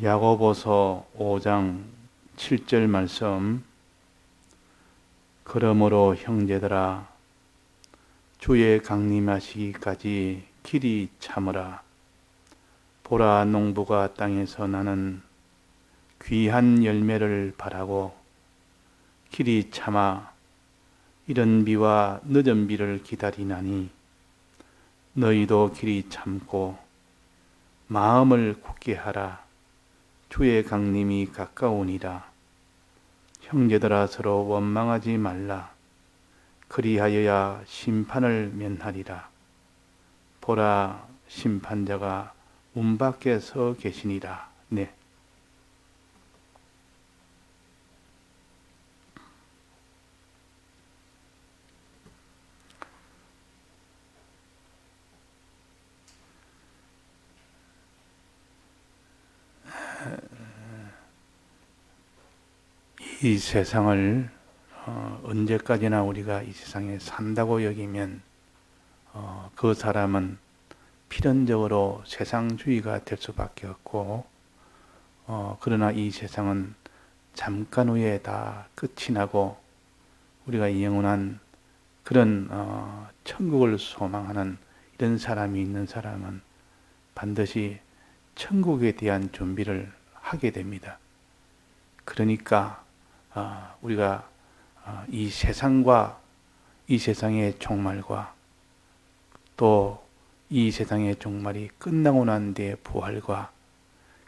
야고보서 5장 7절 말씀. 그러므로 형제들아 주의 강림하시기까지 길이 참으라. 보라, 농부가 땅에서 나는 귀한 열매를 바라고 길이 참아 이른 비와 늦은 비를 기다리나니 너희도 길이 참고 마음을 굳게 하라. 주의 강림이 가까우니라. 형제들아 서로 원망하지 말라. 그리하여야 심판을 면하리라. 보라, 심판자가 문 밖에 서 계시니라. 네. 이 세상을 언제까지나 우리가 이 세상에 산다고 여기면 그 사람은 필연적으로 세상주의가 될 수밖에 없고, 그러나 이 세상은 잠깐 후에 다 끝이 나고 우리가 영원한 그런 천국을 소망하는 이런 사람이 있는 사람은 반드시 천국에 대한 준비를 하게 됩니다. 그러니까 우리가 이 세상과 이 세상의 종말과 또 이 세상의 종말이 끝나고 난 뒤의 부활과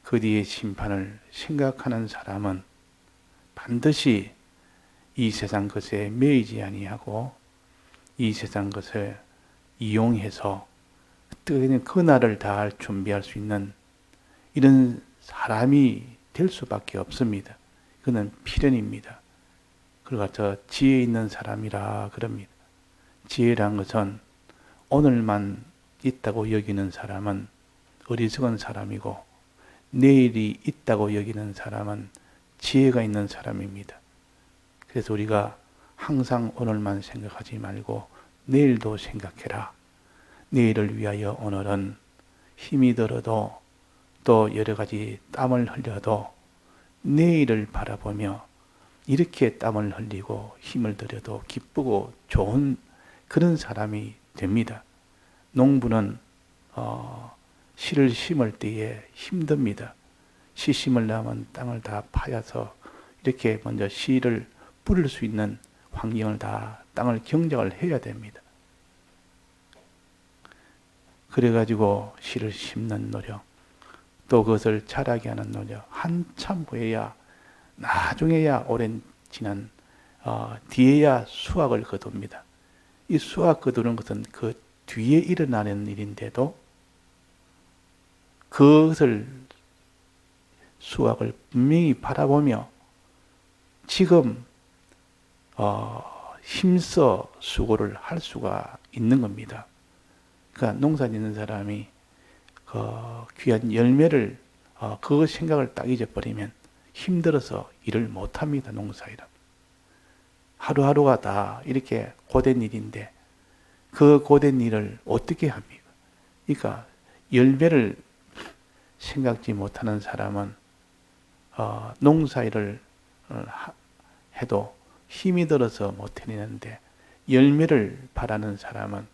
그 뒤의 심판을 생각하는 사람은 반드시 이 세상 것에 매이지 아니하고 이 세상 것을 이용해서 어떻게든 그날을 다 준비할 수 있는 이런 사람이 될 수밖에 없습니다. 그는 필연입니다. 그리고 저 지혜 있는 사람이라 그럽니다. 지혜란 것은 오늘만 있다고 여기는 사람은 어리석은 사람이고, 내일이 있다고 여기는 사람은 지혜가 있는 사람입니다. 그래서 우리가 항상 오늘만 생각하지 말고 내일도 생각해라. 내일을 위하여 오늘은 힘이 들어도 또 여러 가지 땀을 흘려도 내일을 바라보며 이렇게 땀을 흘리고 힘을 들여도 기쁘고 좋은 그런 사람이 됩니다. 농부는 씨를 심을 때에 힘듭니다. 씨 심으려면 땅을 다 파여서 이렇게 먼저 씨를 뿌릴 수 있는 환경을 다 땅을 경작을 해야 됩니다. 그래가지고 씨를 심는 노력, 또 그것을 자라게 하는 노력, 한참 후에야, 나중에야 오랜 지난 뒤에야 수확을 거둡니다. 이 수확 거두는 것은 그 뒤에 일어나는 일인데도 그것을 수확을 분명히 바라보며 지금 힘써 수고를 할 수가 있는 겁니다. 그러니까 농사 짓는 사람이 귀한 열매를 그 생각을 딱 잊어버리면 힘들어서 일을 못합니다. 농사일은 하루하루가 다 이렇게 고된 일인데 그 고된 일을 어떻게 합니까? 그러니까 열매를 생각지 못하는 사람은 농사일을 해도 힘이 들어서 못 해내는데, 열매를 바라는 사람은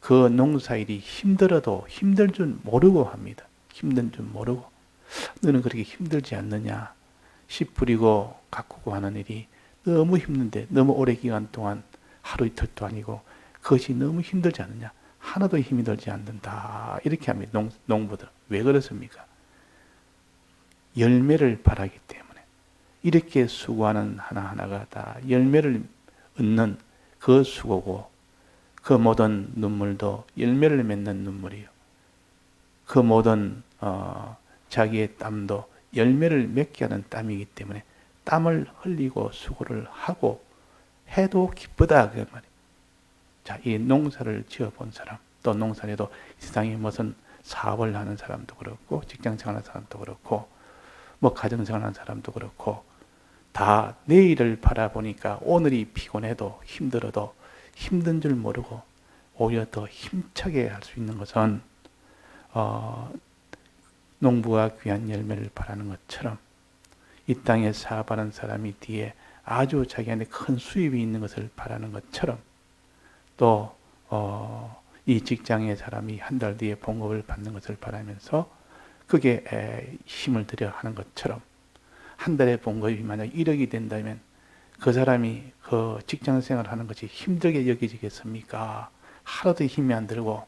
그 농사일이 힘들어도 힘들 줄 모르고 합니다. 힘든 줄 모르고. 너는 그렇게 힘들지 않느냐? 씨 뿌리고 가꾸고 하는 일이 너무 힘든데, 너무 오래 기간 동안 하루 이틀도 아니고 그것이 너무 힘들지 않느냐? 하나도 힘이 들지 않는다. 이렇게 합니다. 농부들. 왜 그렇습니까? 열매를 바라기 때문에. 이렇게 수고하는 하나하나가 다 열매를 얻는 그 수고고, 그 모든 눈물도 열매를 맺는 눈물이요. 그 모든 자기의 땀도 열매를 맺게 하는 땀이기 때문에 땀을 흘리고 수고를 하고 해도 기쁘다 그 말이에요. 자, 이 농사를 지어본 사람, 또 농사에도 세상에 무슨 사업을 하는 사람도 그렇고, 직장 생활하는 사람도 그렇고, 뭐 가정 생활하는 사람도 그렇고, 다 내일을 바라보니까 오늘이 피곤해도 힘들어도 힘든 줄 모르고 오히려 더 힘차게 할 수 있는 것은 농부가 귀한 열매를 바라는 것처럼 이 땅에 사업하는 사람이 뒤에 아주 자기한테 큰 수입이 있는 것을 바라는 것처럼 또 이 직장의 사람이 한 달 뒤에 봉급을 받는 것을 바라면서 그게 힘을 들여 하는 것처럼 한 달에 봉급이 만약 1억이 된다면 그 사람이 그 직장 생활을 하는 것이 힘들게 여기지겠습니까? 하루도 힘이 안 들고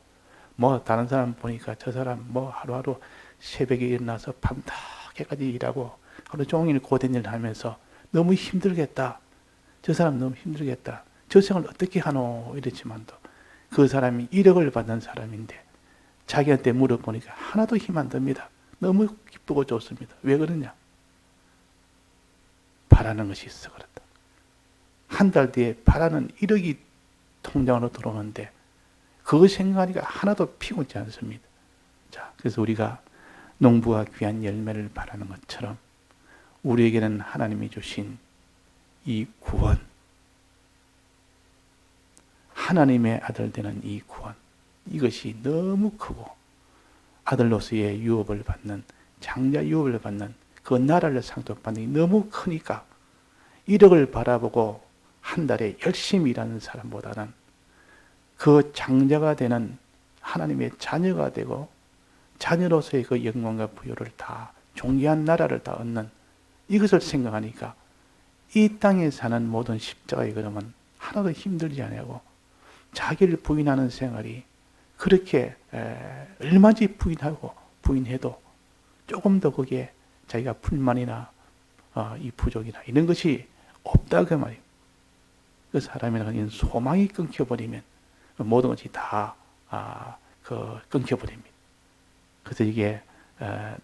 뭐 다른 사람 보니까 저 사람 뭐 하루하루 새벽에 일어나서 밤늦게까지 일하고 하루 종일 고된 일을 하면서 너무 힘들겠다. 저 사람 너무 힘들겠다. 저 생활 어떻게 하노? 이랬지만도 그 사람이 1억을 받는 사람인데 자기한테 물어보니까 하나도 힘 안 듭니다. 너무 기쁘고 좋습니다. 왜 그러냐? 바라는 것이 있어 그렇다. 한 달 뒤에 바라는 1억이 통장으로 들어오는데 그거 생각하니까 하나도 피곤치 않습니다. 자, 그래서 우리가 농부가 귀한 열매를 바라는 것처럼 우리에게는 하나님이 주신 이 구원, 하나님의 아들 되는 이 구원, 이것이 너무 크고 아들로서의 유업을 받는, 장자 유업을 받는 그 나라를 상속받는 게 너무 크니까 1억을 바라보고 한 달에 열심히 일하는 사람보다는 그 장자가 되는 하나님의 자녀가 되고 자녀로서의 그 영광과 부요를 다 존귀한 나라를 다 얻는 이것을 생각하니까 이 땅에 사는 모든 십자가의 걸음은 하나도 힘들지 않냐고 자기를 부인하는 생활이 그렇게 얼마든지 부인해도 조금 더 거기에 자기가 불만이나 이 부족이나 이런 것이 없다 그 말이에요. 그 사람이라는 소망이 끊겨버리면 모든 것이 다 끊겨버립니다. 그래서 이게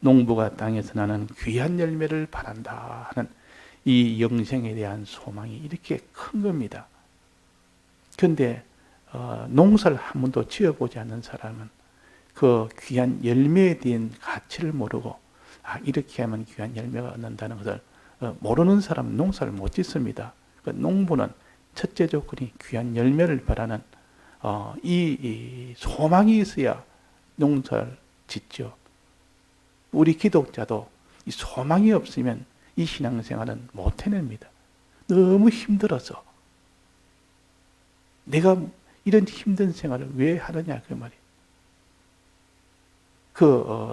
농부가 땅에서 나는 귀한 열매를 바란다 하는 이 영생에 대한 소망이 이렇게 큰 겁니다. 그런데 농사를 한 번도 지어보지 않는 사람은 그 귀한 열매에 대한 가치를 모르고 이렇게 하면 귀한 열매가 얻는다는 것을 모르는 사람은 농사를 못 짓습니다. 그 농부는 첫째 조건이 귀한 열매를 바라는 이 소망이 있어야 농사를 짓죠. 우리 기독자도 이 소망이 없으면 이 신앙생활은 못 해냅니다. 너무 힘들어서 내가 이런 힘든 생활을 왜 하느냐 그 말이에요.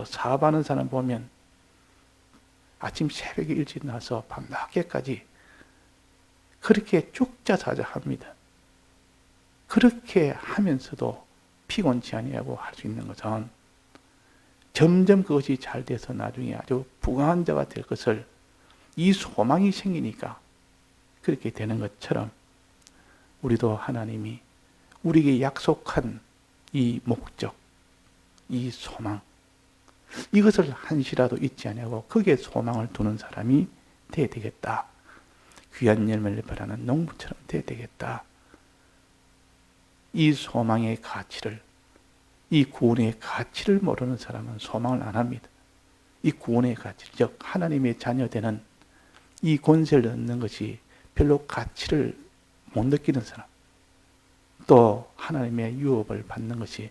사업하는 사람 보면 아침 새벽에 일찍 나서 밤늦게까지 그렇게 쭉자자자 합니다. 그렇게 하면서도 피곤치 아니하고 할 수 있는 것은 점점 그것이 잘 돼서 나중에 아주 부강한 자가 될 것을 이 소망이 생기니까 그렇게 되는 것처럼 우리도 하나님이 우리에게 약속한 이 목적, 이 소망, 이것을 한시라도 잊지 아니하고 거기에 소망을 두는 사람이 돼야 되겠다. 귀한 열매를 바라는 농부처럼 돼야 되겠다. 이 소망의 가치를, 이 구원의 가치를 모르는 사람은 소망을 안 합니다. 이 구원의 가치, 즉 하나님의 자녀되는 이 권세를 얻는 것이 별로 가치를 못 느끼는 사람, 또 하나님의 유업을 받는 것이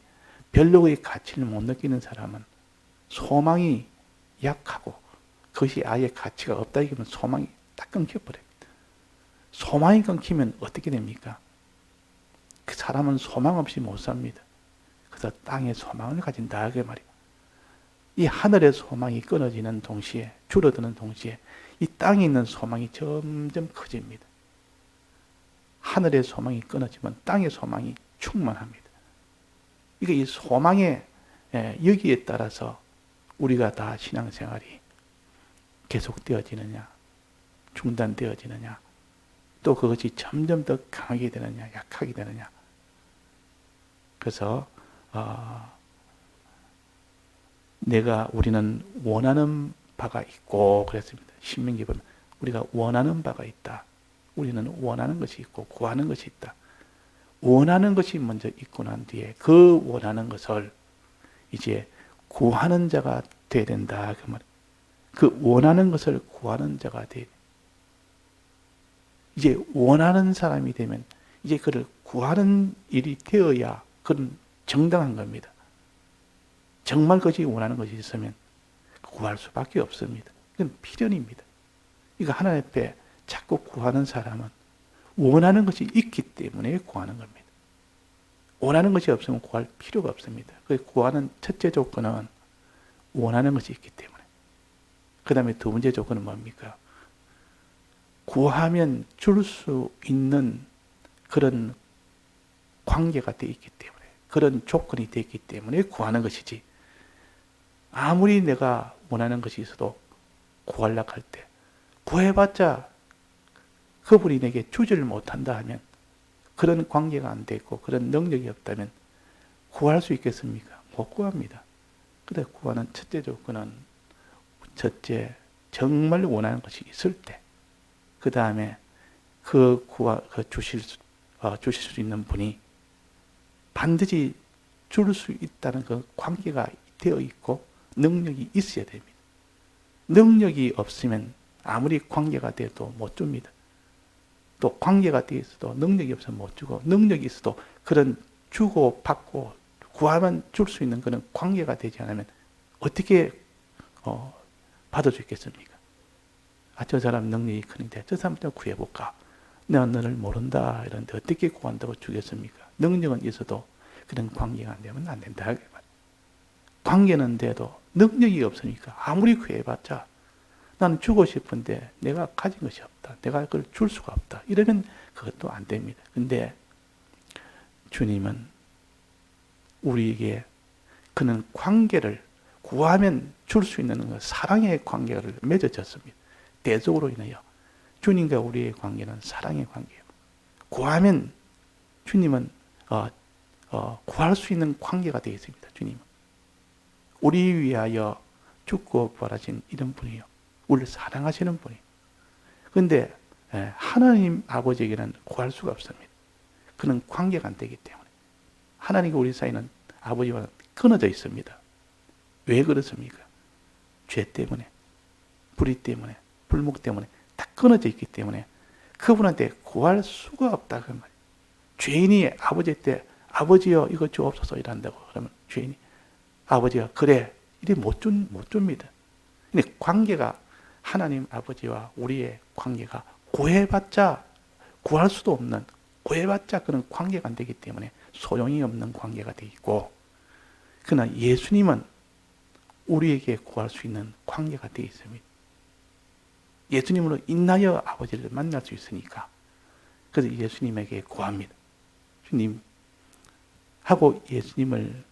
별로의 가치를 못 느끼는 사람은 소망이 약하고 그것이 아예 가치가 없다 이러면 소망이 딱 끊겨버립니다. 소망이 끊기면 어떻게 됩니까? 그 사람은 소망 없이 못 삽니다. 그래서 땅에 소망을 가진다 그 말이에요. 이 하늘의 소망이 끊어지는 동시에, 줄어드는 동시에 이 땅에 있는 소망이 점점 커집니다. 하늘의 소망이 끊어지면 땅의 소망이 충만합니다. 이게 이 소망의 여기에 따라서 우리가 다 신앙생활이 계속되어지느냐, 중단되어지느냐, 또 그것이 점점 더 강하게 되느냐, 약하게 되느냐. 그래서 우리는 원하는 바가 있고 그랬습니다. 신명기 보면 우리가 원하는 바가 있다. 우리는 원하는 것이 있고 구하는 것이 있다. 원하는 것이 먼저 있고 난 뒤에 그 원하는 것을 이제 구하는 자가 돼야 된다. 그 말. 그 원하는 것을 구하는 자가 돼. 이제 원하는 사람이 되면 이제 그를 구하는 일이 되어야 그건 정당한 겁니다. 정말 그것이 원하는 것이 있으면 구할 수밖에 없습니다. 이건 필연입니다. 이거 하나님 앞에 자꾸 구하는 사람은 원하는 것이 있기 때문에 구하는 겁니다. 원하는 것이 없으면 구할 필요가 없습니다. 그 구하는 첫째 조건은 원하는 것이 있기 때문에. 그 다음에 두 번째 조건은 뭡니까? 구하면 줄 수 있는 그런 관계가 되어 있기 때문에, 그런 조건이 되어 있기 때문에 구하는 것이지, 아무리 내가 원하는 것이 있어도 구하려고 할 때 구해봤자 그분이 내게 주지를 못한다 하면, 그런 관계가 안 돼 있고 그런 능력이 없다면 구할 수 있겠습니까? 못 구합니다. 그런데 구하는 첫째 조건은, 첫째, 정말 원하는 것이 있을 때, 그 다음에 주실 수 있는 분이 반드시 줄 수 있다는 그 관계가 되어 있고 능력이 있어야 됩니다. 능력이 없으면 아무리 관계가 돼도 못 줍니다. 또 관계가 되어 있어도 능력이 없으면 못 주고, 능력이 있어도 그런 주고 받고 구하면 줄 수 있는 그런 관계가 되지 않으면 어떻게 받을 수 있겠습니까? 저 사람 능력이 크는데 저 사람 좀 구해볼까? 내가 너를 모른다 이런데 어떻게 구한다고 주겠습니까? 능력은 있어도 그런 관계가 안 되면 안 된다. 관계는 돼도 능력이 없으니까 아무리 구해봤자 나는 주고 싶은데 내가 가진 것이 없다. 내가 그걸 줄 수가 없다. 이러면 그것도 안 됩니다. 근데 주님은 우리에게 그는 관계를 구하면 줄 수 있는 사랑의 관계를 맺어졌습니다. 대적으로 인하여 주님과 우리의 관계는 사랑의 관계예요. 구하면 주님은 구할 수 있는 관계가 되어 있습니다. 주님은 우리 위하여 죽고 부활하신 이런 분이에요. 우리를 사랑하시는 분이에요. 그런데 하나님 아버지에게는 구할 수가 없습니다. 그는 관계가 안 되기 때문에. 하나님과 우리 사이는 아버지와 끊어져 있습니다. 왜 그렇습니까? 죄 때문에, 불의 때문에, 불목 때문에 다 끊어져 있기 때문에 그분한테 구할 수가 없다 그 말이에요. 죄인이 아버지한테 아버지여 이거 주옵소서 이란다고 그러면 죄인이 아버지가 그래 이래 못 줍니다. 근데 관계가 하나님 아버지와 우리의 관계가 구해봤자 구할 수도 없는, 구해봤자 그런 관계가 안 되기 때문에 소용이 없는 관계가 되어 있고, 그러나 예수님은 우리에게 구할 수 있는 관계가 되어 있습니다. 예수님으로 인하여 아버지를 만날 수 있으니까 그래서 예수님에게 구합니다. 주님하고 예수님을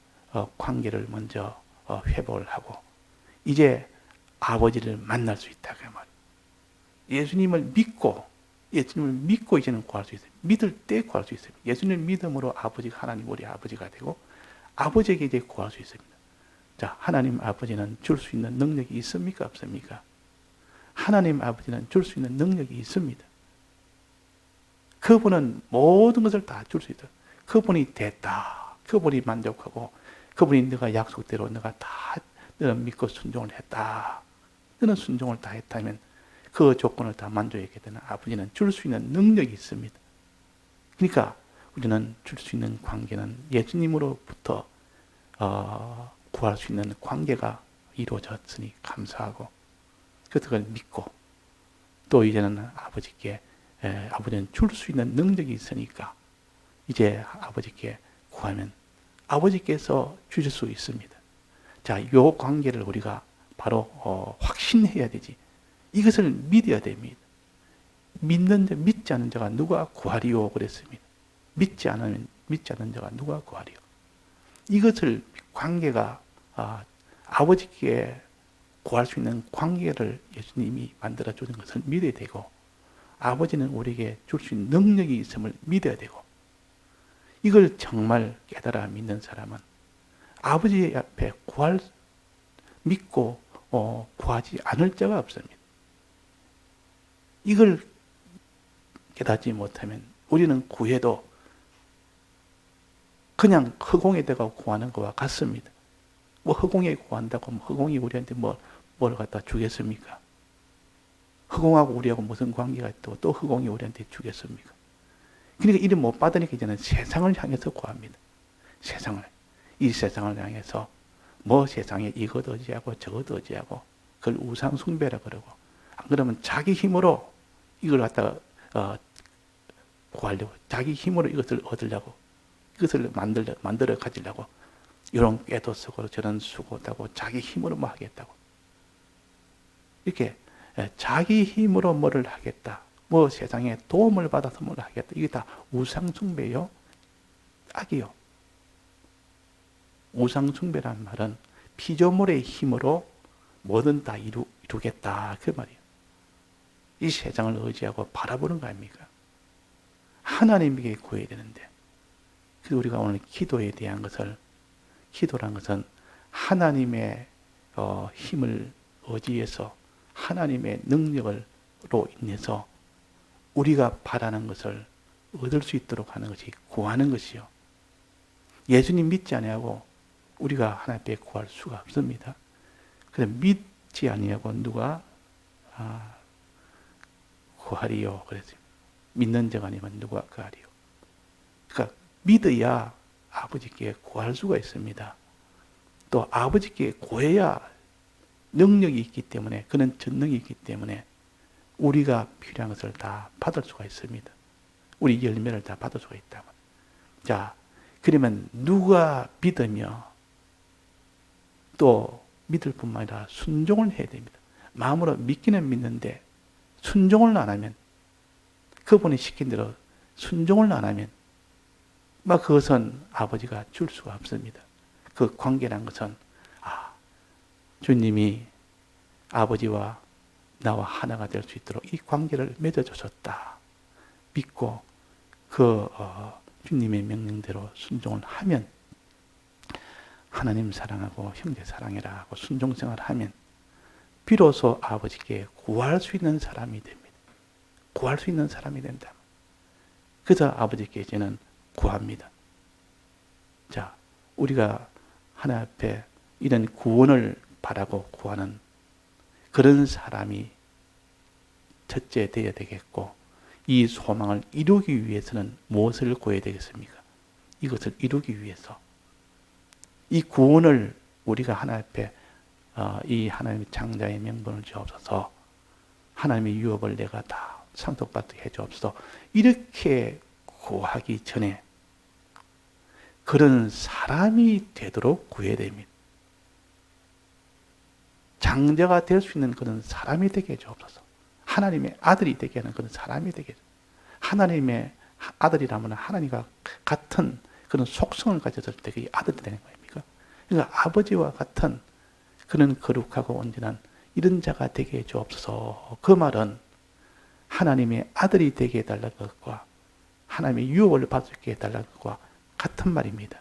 관계를 먼저 회복을 하고 이제 아버지를 만날 수 있다 그 말. 예수님을 믿고 이제는 구할 수 있어요. 믿을 때 구할 수 있어요. 예수님을 믿음으로 아버지가 하나님 우리 아버지가 되고 아버지에게 이제 구할 수 있습니다. 자, 하나님 아버지는 줄 수 있는 능력이 있습니까? 없습니까? 하나님 아버지는 줄 수 있는 능력이 있습니다. 그분은 모든 것을 다 줄 수 있다. 그분이 됐다. 그분이 만족하고 그분이 너가 약속대로 너가 다 너는 믿고 순종을 했다. 너는 순종을 다 했다면 그 조건을 다 만족하게 되는 아버지는 줄 수 있는 능력이 있습니다. 그러니까 우리는 줄 수 있는 관계는 예수님으로부터 구할 수 있는 관계가 이루어졌으니 감사하고 그걸 믿고 또 이제는 아버지는 줄 수 있는 능력이 있으니까 이제 아버지께 구하면 아버지께서 주실 수 있습니다. 자, 이 관계를 우리가 바로 확신해야 되지. 이것을 믿어야 됩니다. 믿지 않는 자가 누가 구하리요 그랬습니다. 믿지 않는 자가 누가 구하리요. 이것을 관계가 아버지께 구할 수 있는 관계를 예수님이 만들어 주는 것을 믿어야 되고 아버지는 우리에게 줄 수 있는 능력이 있음을 믿어야 되고 이걸 정말 깨달아 믿는 사람은 아버지 앞에 믿고 구하지 않을 자가 없습니다. 이걸 깨닫지 못하면 우리는 구해도 그냥 허공에다가 구하는 것과 같습니다. 뭐 허공에 구한다고 허공이 우리한테 뭘 갖다 주겠습니까? 허공하고 우리하고 무슨 관계가 있다고 또 허공이 우리한테 주겠습니까? 그러니까 이를 못 받으니까 이제는 세상을 향해서 구합니다. 이 세상을 향해서 뭐 세상에 이것 의지하고 저것 의지하고 그걸 우상숭배라 그러고, 안 그러면 자기 힘으로 이걸 갖다가 구하려고, 자기 힘으로 이것을 얻으려고, 이것을 만들어 가지려고, 이런 꾀도 쓰고 저런 수고다고 자기 힘으로 뭐 하겠다고, 이렇게 자기 힘으로 뭐를 하겠다, 뭐 세상에 도움을 받아서 뭘 하겠다, 이게 다 우상숭배요, 악이요. 우상숭배란 말은 피조물의 힘으로 뭐든 다 이루겠다, 그 말이에요. 이 세상을 의지하고 바라보는 거 아닙니까? 하나님에게 구해야 되는데, 그래서 우리가 오늘 기도에 대한 것을, 기도란 것은 하나님의 힘을 의지해서 하나님의 능력으로 인해서 우리가 바라는 것을 얻을 수 있도록 하는 것이 구하는 것이요. 예수님 믿지 아니하고 우리가 하나님 앞에 구할 수가 없습니다. 그래서 믿지 아니하고 누가 구하리요. 그래서 믿는 적 아니면 누가 구하리요. 그러니까 믿어야 아버지께 구할 수가 있습니다. 또 아버지께 구해야 능력이 있기 때문에, 그는 전능이 있기 때문에 우리가 필요한 것을 다 받을 수가 있습니다. 우리 열매를 다 받을 수가 있다면. 자, 그러면 누가 믿으며 또 믿을 뿐만 아니라 순종을 해야 됩니다. 마음으로 믿기는 믿는데 순종을 안 하면, 그분이 시킨 대로 순종을 안 하면 그것은 아버지가 줄 수가 없습니다. 그 관계란 것은 주님이 아버지와 나와 하나가 될 수 있도록 이 관계를 맺어주셨다 믿고 그 주님의 명령대로 순종을 하면, 하나님 사랑하고 형제 사랑해라 하고 순종생활을 하면 비로소 아버지께 구할 수 있는 사람이 됩니다. 구할 수 있는 사람이 된다. 그래서 아버지께 이제는 구합니다. 자, 우리가 하나님 앞에 이런 구원을 바라고 구하는 그런 사람이 첫째 되어야 되겠고, 이 소망을 이루기 위해서는 무엇을 구해야 되겠습니까? 이것을 이루기 위해서 이 구원을 우리가 하나님 앞에 이 하나님의 창자의 명분을 주옵소서, 하나님의 유업을 내가 다 상속받게 해주옵소서, 이렇게 구하기 전에 그런 사람이 되도록 구해야 됩니다. 장자가 될 수 있는 그런 사람이 되게 해주옵소서. 하나님의 아들이 되게 하는 그런 사람이 되게 해주옵소서. 하나님의 아들이라면 하나님과 같은 그런 속성을 가졌을 때 그게 아들이 되는 거입니까? 그러니까 아버지와 같은 그런 거룩하고 온전한 이런 자가 되게 해주옵소서. 그 말은 하나님의 아들이 되게 해달라는 것과 하나님의 유업을 받을 수 있게 해달라는 것과 같은 말입니다.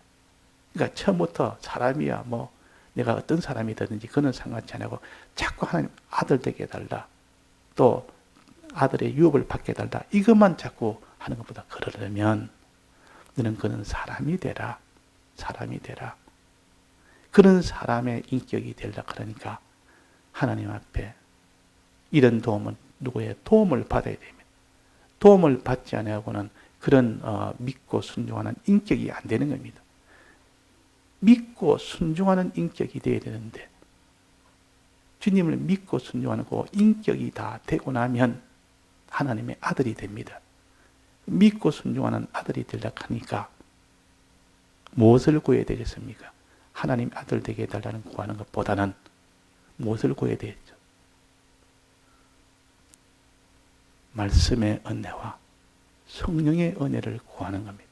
그러니까 처음부터 사람이야 내가 어떤 사람이 되든지 그는 상관치 않고 자꾸 하나님 아들 되게 해달라, 또 아들의 유업을 받게 해달라, 이것만 자꾸 하는 것보다 그러려면 너는 그런 사람이 되라, 사람이 되라. 그런 사람의 인격이 되려 그러니까 하나님 앞에 이런 도움은 누구의 도움을 받아야 됩니다. 도움을 받지 않고는 그런 믿고 순종하는 인격이 안 되는 겁니다. 믿고 순종하는 인격이 되어야 되는데, 주님을 믿고 순종하는 그 인격이 다 되고 나면 하나님의 아들이 됩니다. 믿고 순종하는 아들이 되려고 하니까 무엇을 구해야 되겠습니까? 하나님 아들 되게 해달라는 구하는 것보다는 무엇을 구해야 되겠죠? 말씀의 은혜와 성령의 은혜를 구하는 겁니다.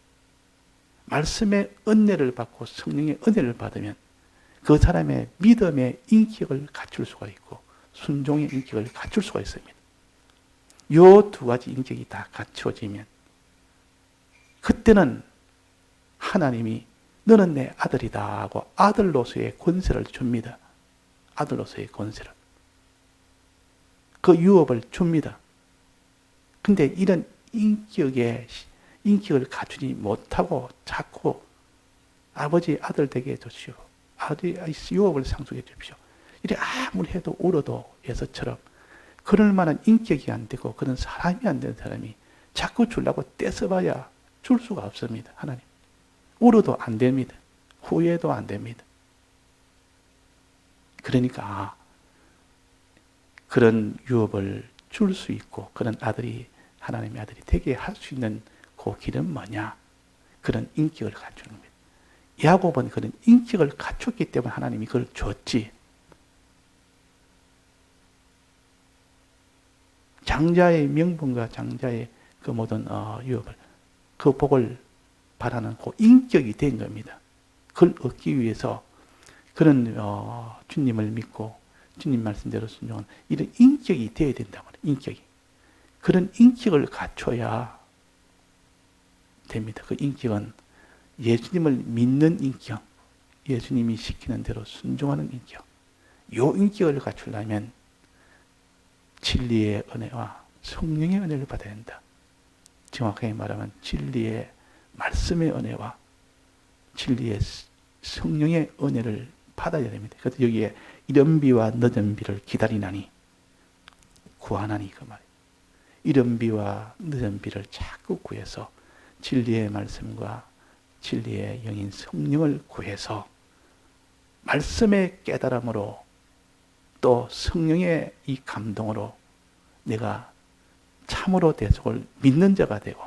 말씀의 은혜를 받고 성령의 은혜를 받으면 그 사람의 믿음의 인격을 갖출 수가 있고 순종의 인격을 갖출 수가 있습니다. 이 두 가지 인격이 다 갖춰지면 그때는 하나님이 너는 내 아들이다 하고 아들로서의 권세를 줍니다. 아들로서의 권세를. 그 유업을 줍니다. 근데 이런 인격을 갖추지 못하고 자꾸 아버지 아들 되게 해주시오, 아버지 유업을 상속해 주십시오, 이래 아무리 해도 울어도 예서처럼 그럴 만한 인격이 안 되고 그런 사람이 안 되는 사람이 자꾸 주려고 떼써봐야 줄 수가 없습니다. 하나님 울어도 안 됩니다. 후회도 안 됩니다. 그러니까 그런 유업을 줄 수 있고 그런 아들이 하나님의 아들이 되게 할 수 있는 그 길은 뭐냐? 그런 인격을 갖추는 겁니다. 야곱은 그런 인격을 갖췄기 때문에 하나님이 그걸 줬지. 장자의 명분과 장자의 그 모든 유업을 그 복을 바라는 그 인격이 된 겁니다. 그걸 얻기 위해서 그런 주님을 믿고 주님 말씀대로 순종하는 이런 인격이 되어야 된단 말이에요. 인격이. 그런 인격을 갖춰야 됩니다. 그 인격은 예수님을 믿는 인격, 예수님이 시키는 대로 순종하는 인격. 이 인격을 갖추려면 진리의 은혜와 성령의 은혜를 받아야 한다. 정확하게 말하면 진리의 말씀의 은혜와 진리의 성령의 은혜를 받아야 됩니다. 그래서 여기에 이른 비와 늦은 비를 기다리나니 구하나니 그 말이에요. 이른 비와 늦은 비를 자꾸 구해서 진리의 말씀과 진리의 영인 성령을 구해서 말씀의 깨달음으로 또 성령의 이 감동으로 내가 참으로 대속을 믿는 자가 되고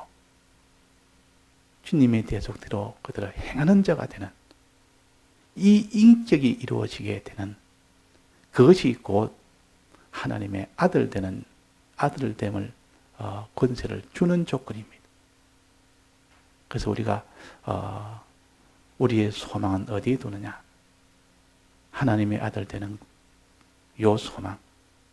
주님의 대속대로 그대로 행하는 자가 되는 이 인격이 이루어지게 되는 그것이 곧 하나님의 아들 되는 아들됨을 권세를 주는 조건입니다. 그래서 우리가 우리의 소망은 어디에 두느냐? 하나님의 아들 되는 요 소망,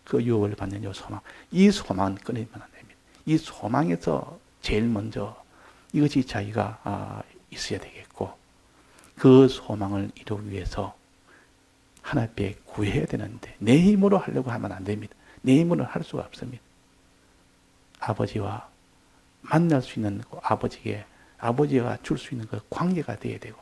그 유업을 받는 요 소망, 이 소망은 끊이면 안 됩니다. 이 소망에서 제일 먼저 이것이 자기가 있어야 되겠고 그 소망을 이루기 위해서 하나님께 구해야 되는데 내 힘으로 하려고 하면 안 됩니다. 내 힘으로는 할 수가 없습니다. 아버지와 만날 수 있는 아버지가 줄 수 있는 그 관계가 되어야 되고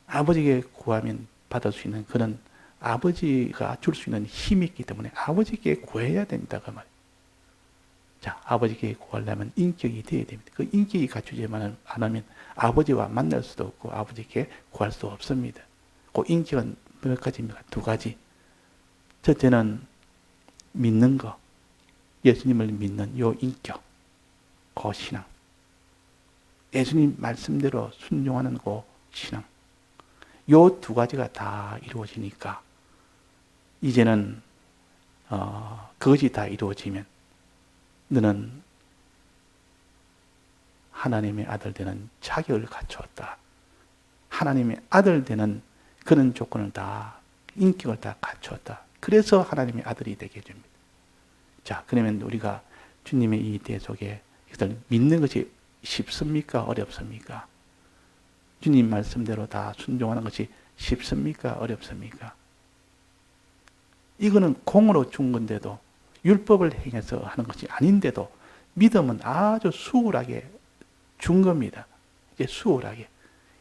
아버지에게 구하면 받을 수 있는 그런 아버지가 줄 수 있는 힘이 있기 때문에 아버지께 구해야 된다고 말이에요. 자, 아버지께 구하려면 인격이 되어야 됩니다. 그 인격이 갖추지만 않으면 아버지와 만날 수도 없고 아버지께 구할 수 없습니다. 그 인격은 몇 가지입니까? 두 가지. 첫째는 믿는 거, 예수님을 믿는 요 인격, 그 신앙. 예수님 말씀대로 순종하는 그 신앙. 요 두 가지가 다 이루어지니까 이제는 그것이 다 이루어지면 너는 하나님의 아들 되는 자격을 갖추었다. 하나님의 아들 되는 그런 조건을 다 인격을 다 갖추었다. 그래서 하나님의 아들이 되게 해줍니다. 자, 그러면 우리가 주님의 이 대속에 이것을 믿는 것이 쉽습니까? 어렵습니까? 주님 말씀대로 다 순종하는 것이 쉽습니까? 어렵습니까? 이거는 공으로 준 건데도 율법을 행해서 하는 것이 아닌데도 믿음은 아주 수월하게 준 겁니다. 이제 수월하게.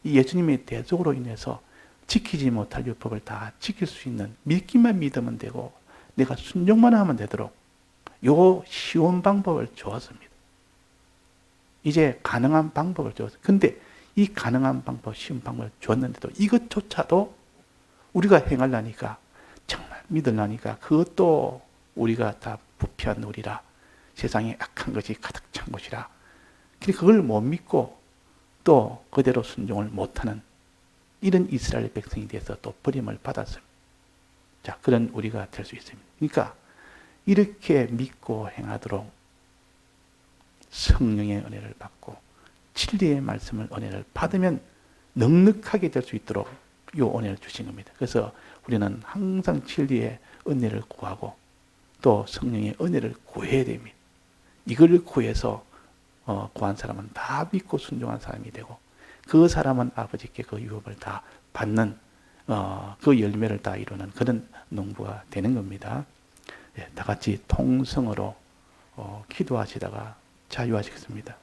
이 예수님의 대속으로 인해서 지키지 못할 율법을 다 지킬 수 있는 믿기만 믿으면 되고 내가 순종만 하면 되도록 요 쉬운 방법을 주었습니다. 이제 가능한 방법을 주었어요. 근데 이 가능한 방법, 쉬운 방법을 줬는데도 이것조차도 우리가 행하려니까 정말 믿으려니까 그것도 우리가 다 부패한 우리라 세상에 악한 것이 가득 찬 곳이라 그걸 못 믿고 또 그대로 순종을 못하는 이런 이스라엘 백성이 돼서 또 버림을 받았습니다. 자, 그런 우리가 될 수 있습니다. 그러니까 이렇게 믿고 행하도록 성령의 은혜를 받고 진리의 말씀을 은혜를 받으면 넉넉하게 될 수 있도록 이 은혜를 주신 겁니다. 그래서 우리는 항상 진리의 은혜를 구하고 또 성령의 은혜를 구해야 됩니다. 이걸 구해서 구한 사람은 다 믿고 순종한 사람이 되고 그 사람은 아버지께 그 유업을 다 받는 그 열매를 다 이루는 그런 농부가 되는 겁니다. 다 같이 통성으로 기도하시다가 자유하시겠습니다.